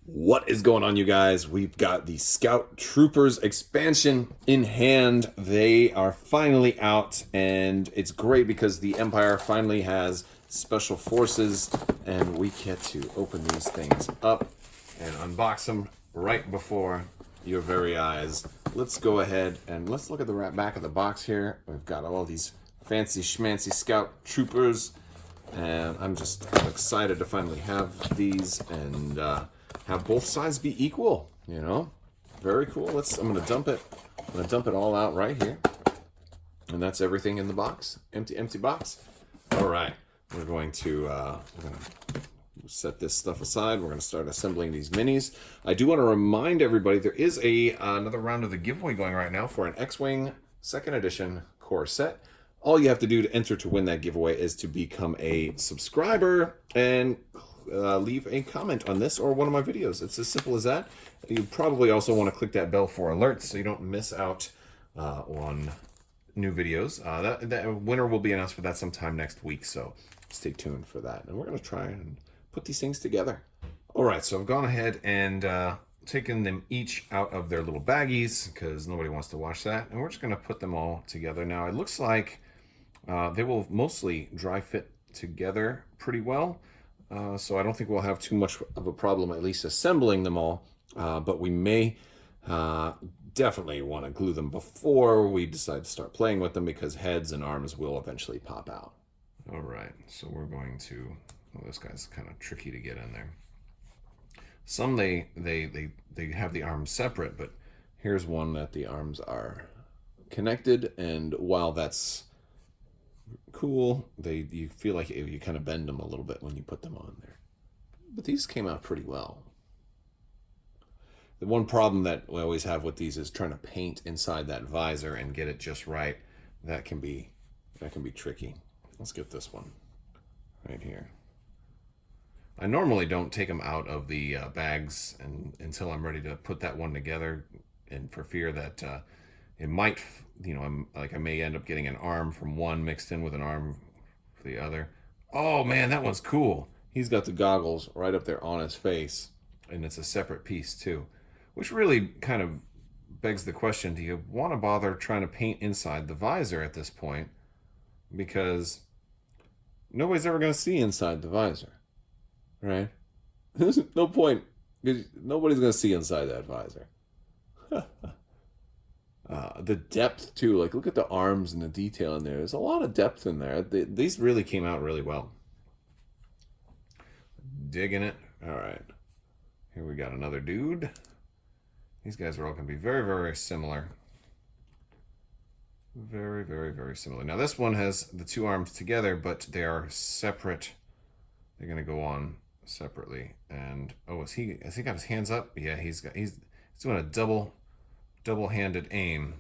What is going on, you guys? We've got the Scout Troopers expansion in hand. They are finally out, and it's great because the Empire finally has special forces, and we get to open these things up and unbox them right before your very eyes. Let's go ahead and let's look at the back of the box here. We've got all these fancy schmancy Scout Troopers, and I'm excited to finally have these and have both sides be equal. Very cool. I'm gonna dump it. I'm gonna dump it all out right here, and that's everything in the box. Empty box. All right, we're gonna set this stuff aside. We're gonna start assembling these minis. I do want to remind everybody there is another round of the giveaway going right now for an X-Wing Second Edition core set. All you have to do to enter to win that giveaway is to become a subscriber and leave a comment on this or one of my videos. It's as simple as that. You probably also want to click that bell for alerts so you don't miss out on new videos. That winner will be announced for that sometime next week, so stay tuned for that. And we're going to try and put these things together. All right, so I've gone ahead and taken them each out of their little baggies because nobody wants to watch that. And we're just going to put them all together. Now, it looks like they will mostly dry fit together pretty well. So I don't think we'll have too much of a problem, at least assembling them all. But we may definitely want to glue them before we decide to start playing with them because heads and arms will eventually pop out. All right, so we're going to. Well, this guy's kind of tricky to get in there. Some they have the arms separate, but here's one that the arms are connected, and while that's cool, you feel like you kind of bend them a little bit when you put them on there. But these came out pretty well. The one problem that we always have with these is trying to paint inside that visor and get it just right. That can be tricky. Let's get this one right here. I normally don't take them out of the bags until I'm ready to put that one together, and for fear that it might, I may end up getting an arm from one mixed in with an arm for the other. Oh man, that one's cool. He's got the goggles right up there on his face, and it's a separate piece too, which really kind of begs the question: do you want to bother trying to paint inside the visor at this point? Because nobody's ever going to see inside the visor, right? There's no point. Nobody's going to see inside that visor. The depth too, like look at the arms and the detail in there. There's a lot of depth in there. These really came out really well. Digging it. All right, here we got another dude. These guys are all going to be very, very similar. Very, very, very similar. Now this one has the two arms together, but they are separate. They're going to go on separately. And has he got his hands up? Yeah, he's doing a double-handed aim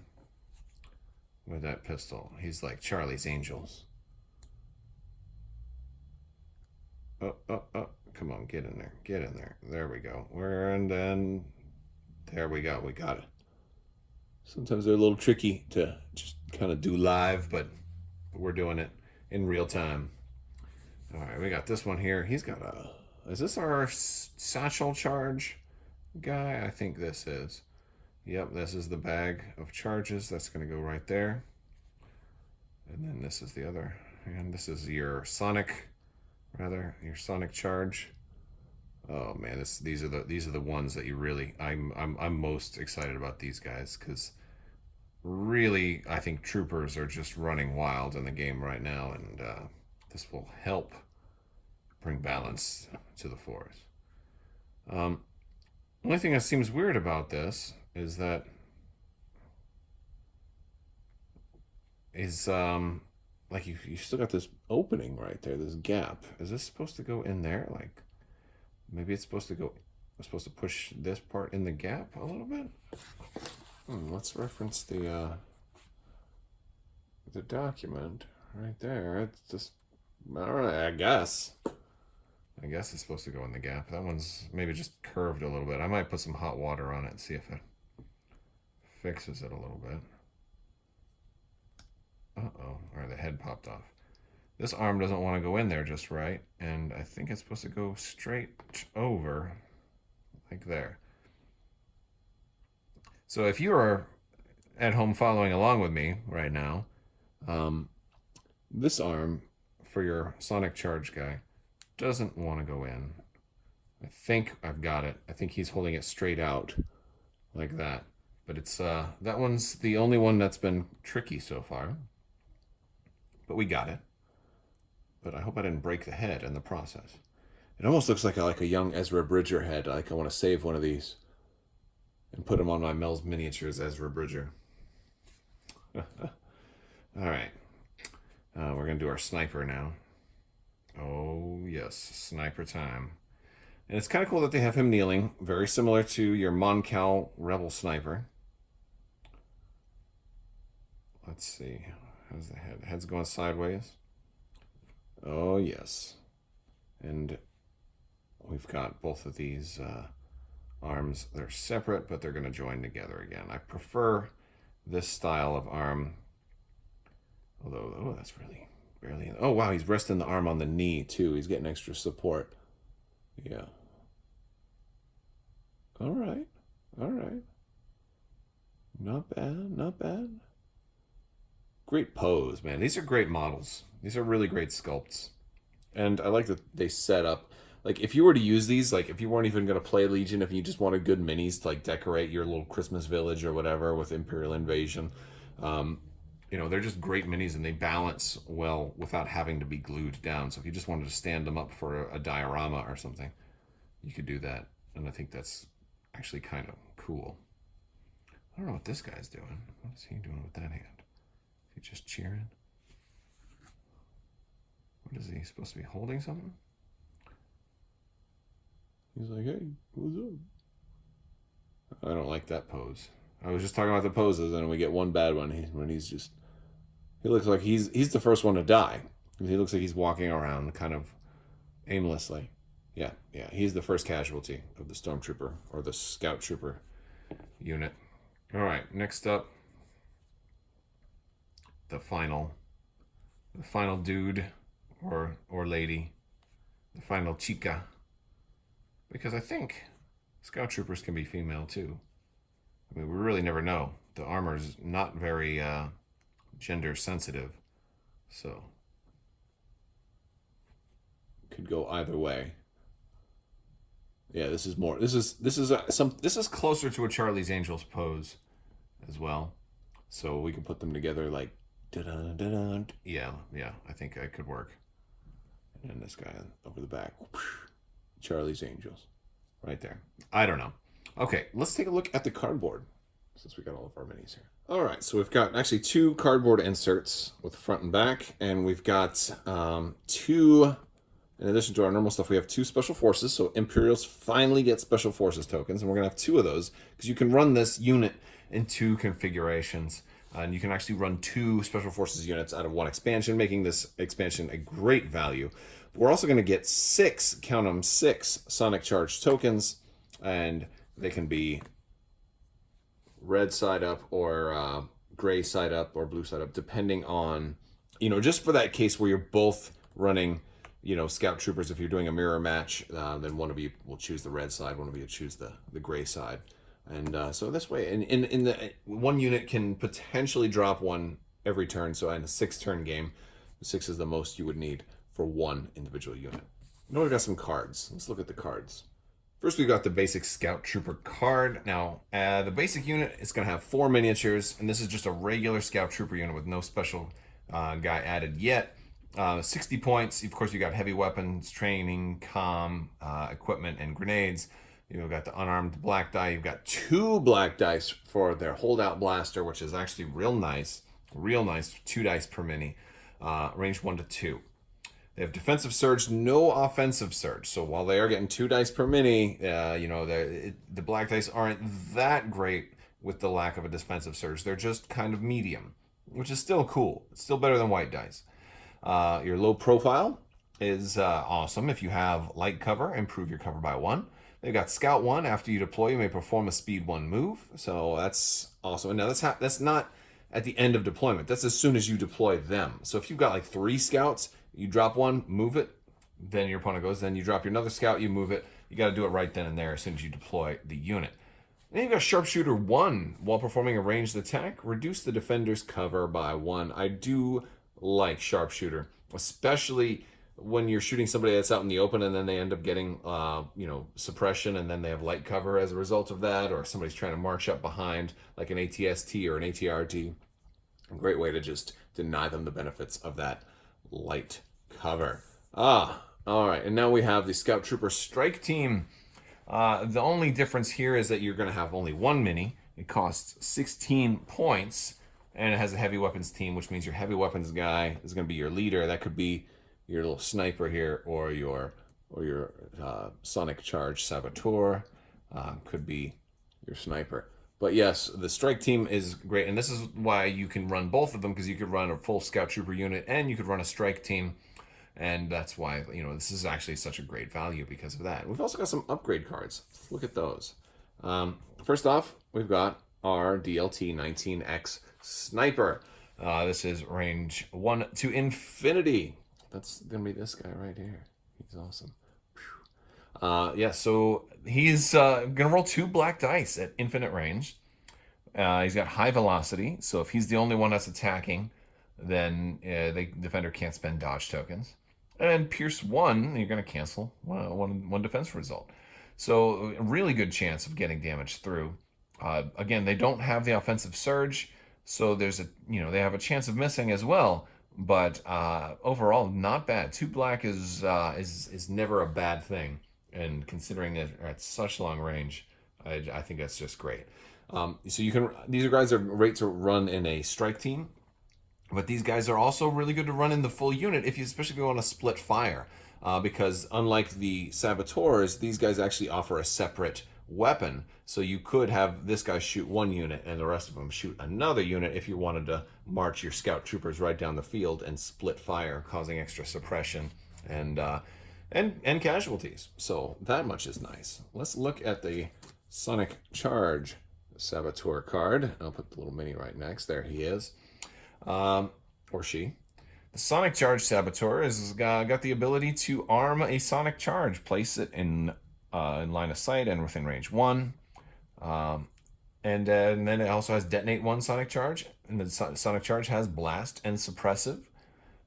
with that pistol. He's like Charlie's Angels. Oh, come on, get in there. Get in there. There we go. There we go. We got it. Sometimes they're a little tricky to just kind of do live, but we're doing it in real time. All right, we got this one here. He's got is this our satchel charge guy? I think this is. Yep, this is the bag of charges. That's going to go right there. And then this is the other. And this is your sonic charge. Oh man, these are the ones that you really I'm most excited about these guys because really I think troopers are just running wild in the game right now, and this will help bring balance to the force. Only thing that seems weird about this is that like you still got this opening right there, this gap. Is this supposed to go in there? Like maybe it's supposed to go. I'm supposed to push this part in the gap a little bit. Let's reference the document right there. It's just I don't know. I guess it's supposed to go in the gap. That one's maybe just curved a little bit. I might put some hot water on it and see if it fixes it a little bit. Uh-oh. Alright, the head popped off. This arm doesn't want to go in there just right, and I think it's supposed to go straight over. I like there. So if you are at home following along with me right now, um, this arm for your sonic charge guy doesn't want to go in. I think I've got it. I think he's holding it straight out like that. But it's that one's the only one that's been tricky so far. But we got it. But I hope I didn't break the head in the process. It almost looks like a young Ezra Bridger head. Like I want to save one of these and put him on my Mel's Miniatures Ezra Bridger. All right. We're going to do our sniper now. Oh, yes. Sniper time. And it's kind of cool that they have him kneeling. Very similar to your Moncal Rebel Sniper. Let's see. How's the head? The head's going sideways. Oh, yes. And we've got both of these arms. They're separate, but they're going to join together again. I prefer this style of arm. Although, oh, that's really barely. Oh, wow, he's resting the arm on the knee, too. He's getting extra support. Yeah. All right. All right. Not bad. Not bad. Great pose, man. These are great models. These are really great sculpts. And I like that they set up. Like, if you were to use these, like, if you weren't even going to play Legion, if you just wanted good minis to, like, decorate your little Christmas village or whatever with Imperial Invasion, you know, they're just great minis and they balance well without having to be glued down. So if you just wanted to stand them up for a diorama or something, you could do that. And I think that's actually kind of cool. I don't know what this guy's doing. What is he doing with that hand? Is he just cheering? What is he supposed to be holding something? He's like, hey, what's up? I don't like that pose. I was just talking about the poses, and we get one bad one when he's just. He looks like he's the first one to die. He looks like he's walking around kind of aimlessly. Yeah. He's the first casualty of the Stormtrooper or the Scout Trooper unit. All right, next up, the final dude or lady, the final chica. Because I think Scout Troopers can be female too. I mean, we really never know. The armor's not very gender sensitive, so could go either way. Yeah, this is more. This is closer to a Charlie's Angels pose, as well. So we can put them together like, da-da-da-da. Yeah. I think that could work. And then this guy over the back, Charlie's Angels, right there. I don't know. Okay, let's take a look at the cardboard since we got all of our minis here. All right, so we've got actually 2 cardboard inserts with front and back, and we've got 2. In addition to our normal stuff, we have 2 special forces. So Imperials finally get special forces tokens, and we're going to have 2 of those because you can run this unit in 2 configurations. And you can actually run 2 special forces units out of 1 expansion, making this expansion a great value. But we're also going to get 6, count them, 6 Sonic Charge tokens, and they can be red side up or gray side up or blue side up, depending on, just for that case where you're both running Scout Troopers. If you're doing a mirror match, then one of you will choose the red side, one of you choose the gray side. And so this way, in the one unit can potentially drop one every turn. So in a 6-turn game, 6 is the most you would need for one individual unit. Now we've got some cards. Let's look at the cards. First, we've got the basic Scout Trooper card. Now, the basic unit is going to have 4 miniatures, and this is just a regular Scout Trooper unit with no special guy added yet. 60 points. Of course, you got heavy weapons, training, comm, equipment, and grenades. You've got the unarmed black die. You've got 2 black dice for their holdout blaster, which is actually real nice. 2 dice per mini. Range 1 to 2. They have defensive surge, no offensive surge. So while they are getting 2 dice per mini, the black dice aren't that great with the lack of a defensive surge. They're just kind of medium, which is still cool. It's still better than white dice. Your low profile is awesome. If you have light cover, improve your cover by 1. They've got Scout 1. After you deploy, you may perform a Speed 1 move. So that's awesome. And now that's not at the end of deployment. That's as soon as you deploy them. So if you've got like 3 Scouts, you drop 1, move it, then your opponent goes. Then you drop your another Scout, you move it. you got to do it right then and there as soon as you deploy the unit. Then you've got Sharpshooter 1. While performing a ranged attack, reduce the defender's cover by 1. I do like Sharpshooter, especially when you're shooting somebody that's out in the open and then they end up getting, suppression, and then they have light cover as a result of that, or somebody's trying to march up behind, like an ATST or an ATRT. A great way to just deny them the benefits of that light cover. All right, and now we have the Scout Trooper Strike Team. The only difference here is that you're going to have only one mini. It costs 16 points, and it has a heavy weapons team, which means your heavy weapons guy is going to be your leader. That could be your little sniper here, or your sonic charge saboteur could be your sniper. But yes, the strike team is great, and this is why you can run both of them, because you could run a full Scout Trooper unit and you could run a strike team, and that's why this is actually such a great value because of that. We've also got some upgrade cards. Look at those. First off, we've got our DLT 19X Sniper. This is range 1 to infinity. That's gonna be this guy right here. He's awesome. So he's gonna roll 2 black dice at infinite range. He's got high velocity, so if he's the only one that's attacking, then the defender can't spend dodge tokens. And Pierce 1, you're gonna cancel one defense result. So a really good chance of getting damage through. Again, they don't have the offensive surge, so there's they have a chance of missing as well. But overall, not bad. 2 black is never a bad thing, and considering that at such long range, I think that's just great. So these guys are great to run in a strike team, but these guys are also really good to run in the full unit, especially if you want to split fire, because unlike the saboteurs, these guys actually offer a separate weapon. So you could have this guy shoot one unit and the rest of them shoot another unit if you wanted to march your scout troopers right down the field and split fire, causing extra suppression and casualties. So that much is nice. Let's look at the Sonic Charge Saboteur card. I'll put the little mini right next. There he is. Or she. The Sonic Charge Saboteur has got the ability to arm a Sonic Charge. Place it in line of sight and within range 1. And then it also has Detonate 1 Sonic Charge. And the Sonic Charge has Blast and Suppressive.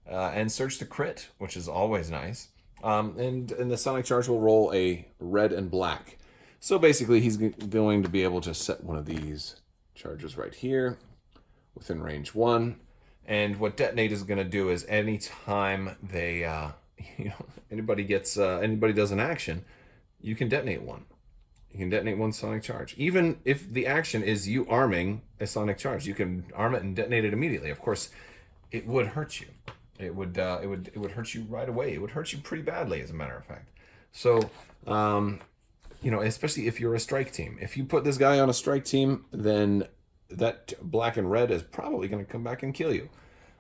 And Search to Crit, which is always nice. And the Sonic Charge will roll a red and black. So basically, he's going to be able to set one of these charges right here within range 1. And what Detonate is going to do is anytime they, anybody does an action, you can detonate one. You can detonate one Sonic Charge. Even if the action is you arming a Sonic Charge, you can arm it and detonate it immediately. Of course, it would hurt you. It would hurt you right away. It would hurt you pretty badly, as a matter of fact. So, especially if you're a strike team. If you put this guy on a strike team, then that black and red is probably going to come back and kill you.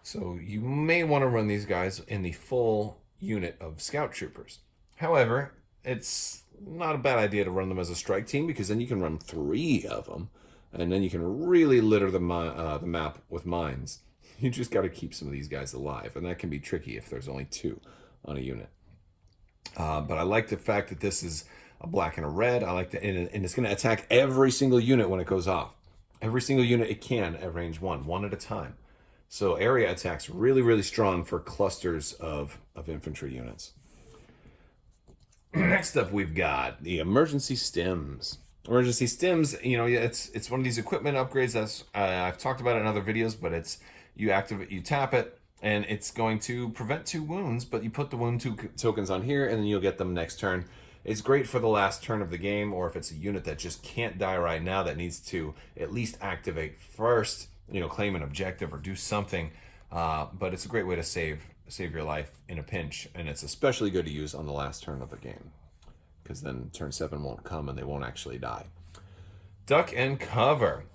So you may want to run these guys in the full unit of Scout Troopers. However, it's not a bad idea to run them as a strike team, because then you can run 3 of them, and then you can really litter the map with mines. You just got to keep some of these guys alive, and that can be tricky if there's only 2 on a unit. But I like the fact that this is a black and a red. I like that, and it's going to attack every single unit when it goes off. Every single unit it can at range 1 at a time. So area attacks really, really strong for clusters of infantry units. Next up, we've got the Emergency Stims. Emergency Stims, it's one of these equipment upgrades that's I've talked about it in other videos, but it's you tap it, and it's going to prevent 2 wounds, but you put the wound 2 tokens on here, and then you'll get them next turn. It's great for the last turn of the game, or if it's a unit that just can't die right now, that needs to at least activate first, claim an objective or do something. But it's a great way to save your life in a pinch, and it's especially good to use on the last turn of the game, because then turn 7 won't come and they won't actually die. Duck and Cover.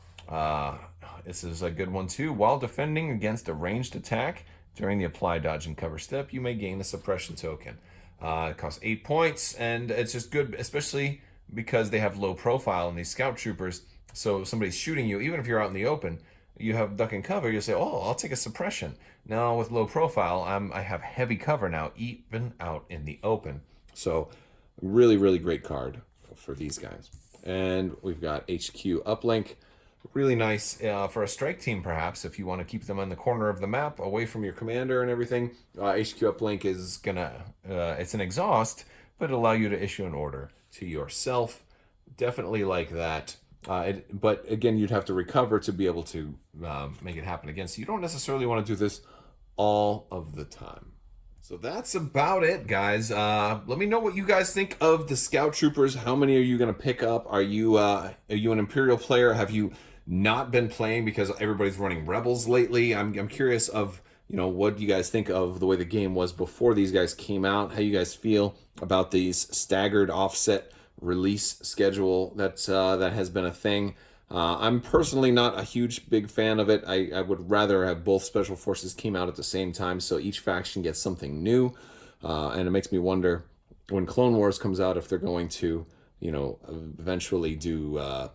This is a good one too. While defending against a ranged attack during the apply dodge and cover step, you may gain a suppression token. It costs 8 points, and it's just good, especially because they have low profile in these Scout Troopers. So if somebody's shooting you, even if you're out in the open, you have duck and cover, you'll say, oh, I'll take a suppression. Now with low profile, I have heavy cover now, even out in the open. So Really, really great card for these guys. And we've got HQ Uplink. Really nice for a strike team, perhaps, if you want to keep them on the corner of the map, away from your commander and everything. HQ Uplink is it's an exhaust, but it'll allow you to issue an order to yourself. Definitely like that. But again, you'd have to recover to be able to make it happen again. So you don't necessarily want to do this all of the time. So that's about it, guys. Let me know what you guys think of the Scout Troopers. How many are you going to pick up? Are you an Imperial player? Have you not been playing because everybody's running Rebels lately? I'm curious of, what you guys think of the way the game was before these guys came out. How you guys feel about these staggered offset release schedule that has been a thing. I'm personally not a big fan of it. I would rather have both special forces came out at the same time, so each faction gets something new. And it makes me wonder when Clone Wars comes out if they're going to, eventually do,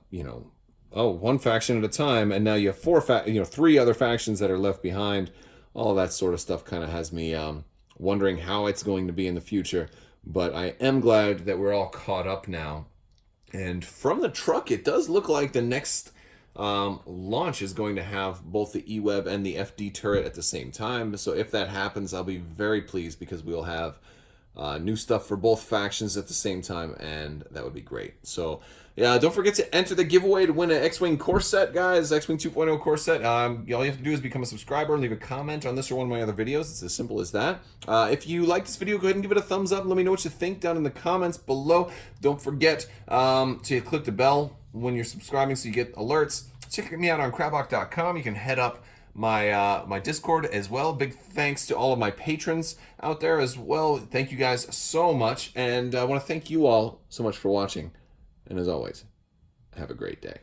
one faction at a time, and now you have three other factions that are left behind. All that sort of stuff kind of has me wondering how it's going to be in the future. But I am glad that we're all caught up now. And from the truck, it does look like the next launch is going to have both the E-Web and the FD turret at the same time. So if that happens, I'll be very pleased because we'll have new stuff for both factions at the same time, and that would be great. So yeah, don't forget to enter the giveaway to win an X-Wing core set, guys. X-Wing 2.0 core set. All you have to do is become a subscriber and leave a comment on this or one of my other videos. It's as simple as that. If you like this video, go ahead and give it a thumbs up. Let me know what you think down in the comments below. Don't forget to click the bell when you're subscribing so you get alerts. Check me out on Crabbok.com. You can head up my Discord as well. Big thanks to all of my patrons out there as well. Thank you guys so much. And I want to thank you all so much for watching. And as always, have a great day.